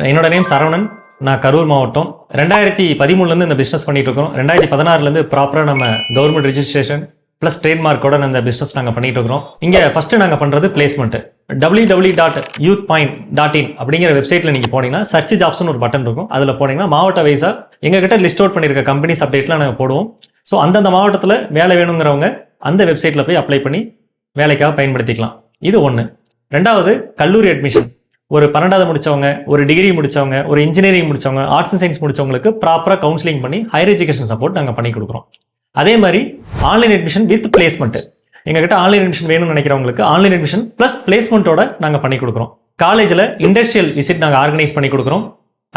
என்னோட நேம் சரவணன். நான் கரூர் மாவட்டம். 2013 இந்த பிஸ்னஸ் பண்ணிட்டு இருக்கோம். 2016 ப்ராப்பராக நம்ம கவர்மெண்ட் ரெஜிஸ்ட்ரேஷன் ப்ளஸ் ட்ரேட்மார்க்கோட இந்த பிஸ்னஸ் நாங்கள் பண்ணிட்டு இருக்கிறோம். இங்கே ஃபஸ்ட்டு நாங்கள் பண்ணுறது பிளேஸ்மெண்ட். www.youthpoint.in அப்படிங்கிற வெப்சைட்டில் நீங்கள் போனீங்கன்னா சர்ச் ஜாப்ஸ்னு ஒரு பட்டன் இருக்கும். அதில் போனீங்கன்னா மாவட்ட வைஸாக எங்ககிட்ட லிஸ்ட் அவுட் பண்ணியிருக்க கம்பெனிஸ் அப்டேட்லாம் நாங்கள் போடுவோம். ஸோ அந்தந்த மாவட்டத்தில் வேலை வேணுங்கிறவங்க அந்த வெப்சைட்டில் போய் அப்ளை பண்ணி வேலைக்காக பயன்படுத்திக்கலாம். இது ஒன்று. ரெண்டாவது, கல்லூரி அட்மிஷன். ஒரு 12வது முடித்தவங்க, ஒரு டிகிரி முடித்தவங்க, ஒரு இன்ஜினியரிங் முடித்தவங்க, ஆர்ட்ஸ் அண்ட் சயின்ஸ் முடித்தவங்களுக்கு ப்ராப்பராக கவுன்சிலிங் பண்ணி ஹையர் எஜுகேஷன் சப்போர்ட் நாங்கள் பண்ணி கொடுக்குறோம். அதே மாதிரி ஆன்லைன் அட்மிஷன் வித் பிளேஸ்மெண்ட். எங்ககிட்ட ஆன்லைன் அட்மிஷன் வேணும்னு நினைக்கிறவங்களுக்கு ஆன்லைன் அட்மிஷன் ப்ளஸ் பிளேஸ்மெண்ட்டோட நாங்கள் பண்ணி கொடுக்குறோம். காலேஜில் இண்டஸ்ட்ரியல் விசிட் நாங்கள் ஆர்கனைஸ் பண்ணி கொடுக்குறோம்.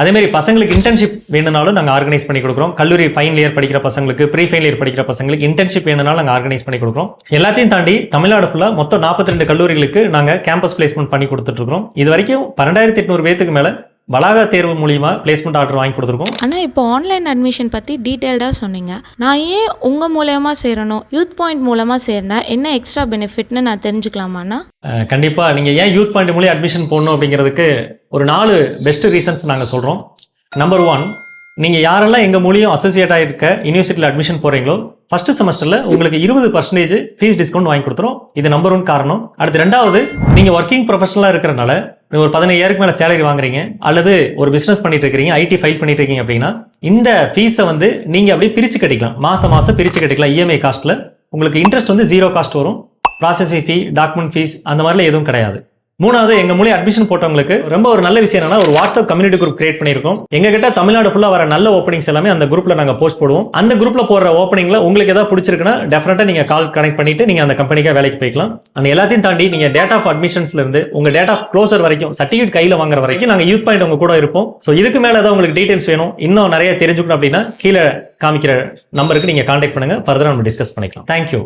அதேமாதிரி பசங்களுக்கு இன்டர்ன்ஷிப் வேணும்னாலும் நாங்கள் ஆர்கனைஸ் பண்ணி கொடுக்குறோம். கல்லூரி ஃபைனல் இயர் படிக்கிற பசங்களுக்கு, ப்ரீ ஃபைனல் இயர் படிக்கிற பசங்களுக்கு இன்டர்ன்ஷிப் வேணும்னாலும் நாங்கள் ஆர்கனைஸ் பண்ணி கொடுக்குறோம். எல்லாத்தையும் தாண்டி தமிழ்நாடு ஃபுல்லாக மொத்தம் 42 கல்லூரிகளுக்கு நாங்கள் கேம்பஸ் பிளேஸ்மெண்ட் பண்ணி கொடுத்துட்ருக்கோம். இது வரைக்கும் 12,800 பேருக்கு மேலே வளாக தேர்வு மூலியமா பிளேஸ்மெண்ட் ஆர்டர் வாங்கி கொடுத்துருக்கோம். ஆனால் இப்போ ஆன்லைன் அட்மிஷன் பற்றி டீட்டெயில்டாக சொன்னீங்க. நான் ஏன் உங்கள் மூலயமா சேரணும், யூத் பாயிண்ட் மூலமாக சேர்ந்தா என்ன எக்ஸ்ட்ரா பெனிஃபிட்னு நான் தெரிஞ்சுக்கலாமாண்ணா? கண்டிப்பாக. நீங்கள் ஏன் யூத் பாயிண்ட் மூலியம் அட்மிஷன் போடணும் அப்படிங்கிறதுக்கு ஒரு 4 பெஸ்ட் ரீசன்ஸ் நாங்கள் சொல்கிறோம். நம்பர் 1, நீங்கள் யாரெல்லாம் எங்கள் மூலியம் அசோசியேட் ஆகிருக்க யூனிவர்சிட்டியில் அட்மிஷன் போகிறீங்களோ ஃபர்ஸ்ட் செமஸ்டரில் உங்களுக்கு 20% ஃபீஸ் டிஸ்கவுண்ட் வாங்கி கொடுத்துரும். இது நம்பர் 1 காரணம். அடுத்து 2வது, நீங்கள் ஒர்க்கிங் ப்ரொஃபஷனலாக இருக்கிறனால ஒரு 15,000 மேலே சேலரி வாங்குறீங்க அல்லது ஒரு பிஸ்னஸ் பண்ணிட்டு இருக்கிறீங்க, ஐடி ஃபைல் பண்ணிட்டு இருக்கீங்க அப்படின்னா இந்த ஃபீஸை நீங்கள் அப்படியே பிரித்து கட்டிக்கலாம். மாதம் பிரித்து கட்டிக்கலாம். இஎம்ஐ காஸ்ட்டில் உங்களுக்கு இன்ட்ரெஸ்ட் 0 காஸ்ட் வரும். ப்ராசஸிங் ஃபீ, டாக்குமெண்ட் ஃபீஸ் அந்த மாதிரிலாம் எதுவும் கிடையாது. 3வது, எங்கள் மூலியம் அட்மிஷன் போட்டவங்களுக்கு ரொம்ப ஒரு நல்ல விஷயம் என்னன்னா, ஒரு வாட்ஸ்அப் கம்யூனிட்டி குரூப் கிரியேட் பண்ணியிருக்கோம். எங்ககிட்ட தமிழ்நாடு ஃபுல்லாக வர நல்ல ஓப்பனிங்ஸ் எல்லாமே அந்த குரூப்பில் நாங்கள் போஸ்ட் போடுவோம். அந்த குரூப்பில் போடுற ஓப்பனிங்கில் உங்களுக்கு ஏதாவது பிடிச்சிருக்குன்னா டெஃபினட்டாக நீங்கள் கால் கனெக்ட் பண்ணிட்டு நீங்கள் அந்த கம்பெனிக்காக வேலைக்கு போய்க்கலாம். அந்த எல்லாத்தையும் தாண்டி நீங்கள் டேட் ஆஃப் அட்மிஷன்ஸ்லேருந்து உங்கள் டேட் ஆஃப் க்ளோசர் வரைக்கும், சர்டிஃபிகேட் கையில் வாங்குற வரைக்கும் நாங்கள் யூத் பாயிண்ட் உங்க கூட இருப்போம். ஸோ இதுக்கு மேலே ஏதாவது உங்களுக்கு டீட்டெயில்ஸ் வேணும், இன்னும் நிறைய தெரிஞ்சுக்கணும் அப்படின்னா கீழே காமிக்கிற நம்பருக்கு நீங்கள் கான்டாக்ட் பண்ணுங்கள். ஃபர்தராக நம்ம டிஸ்கஸ் பண்ணிக்கலாம். தேங்க்யூ.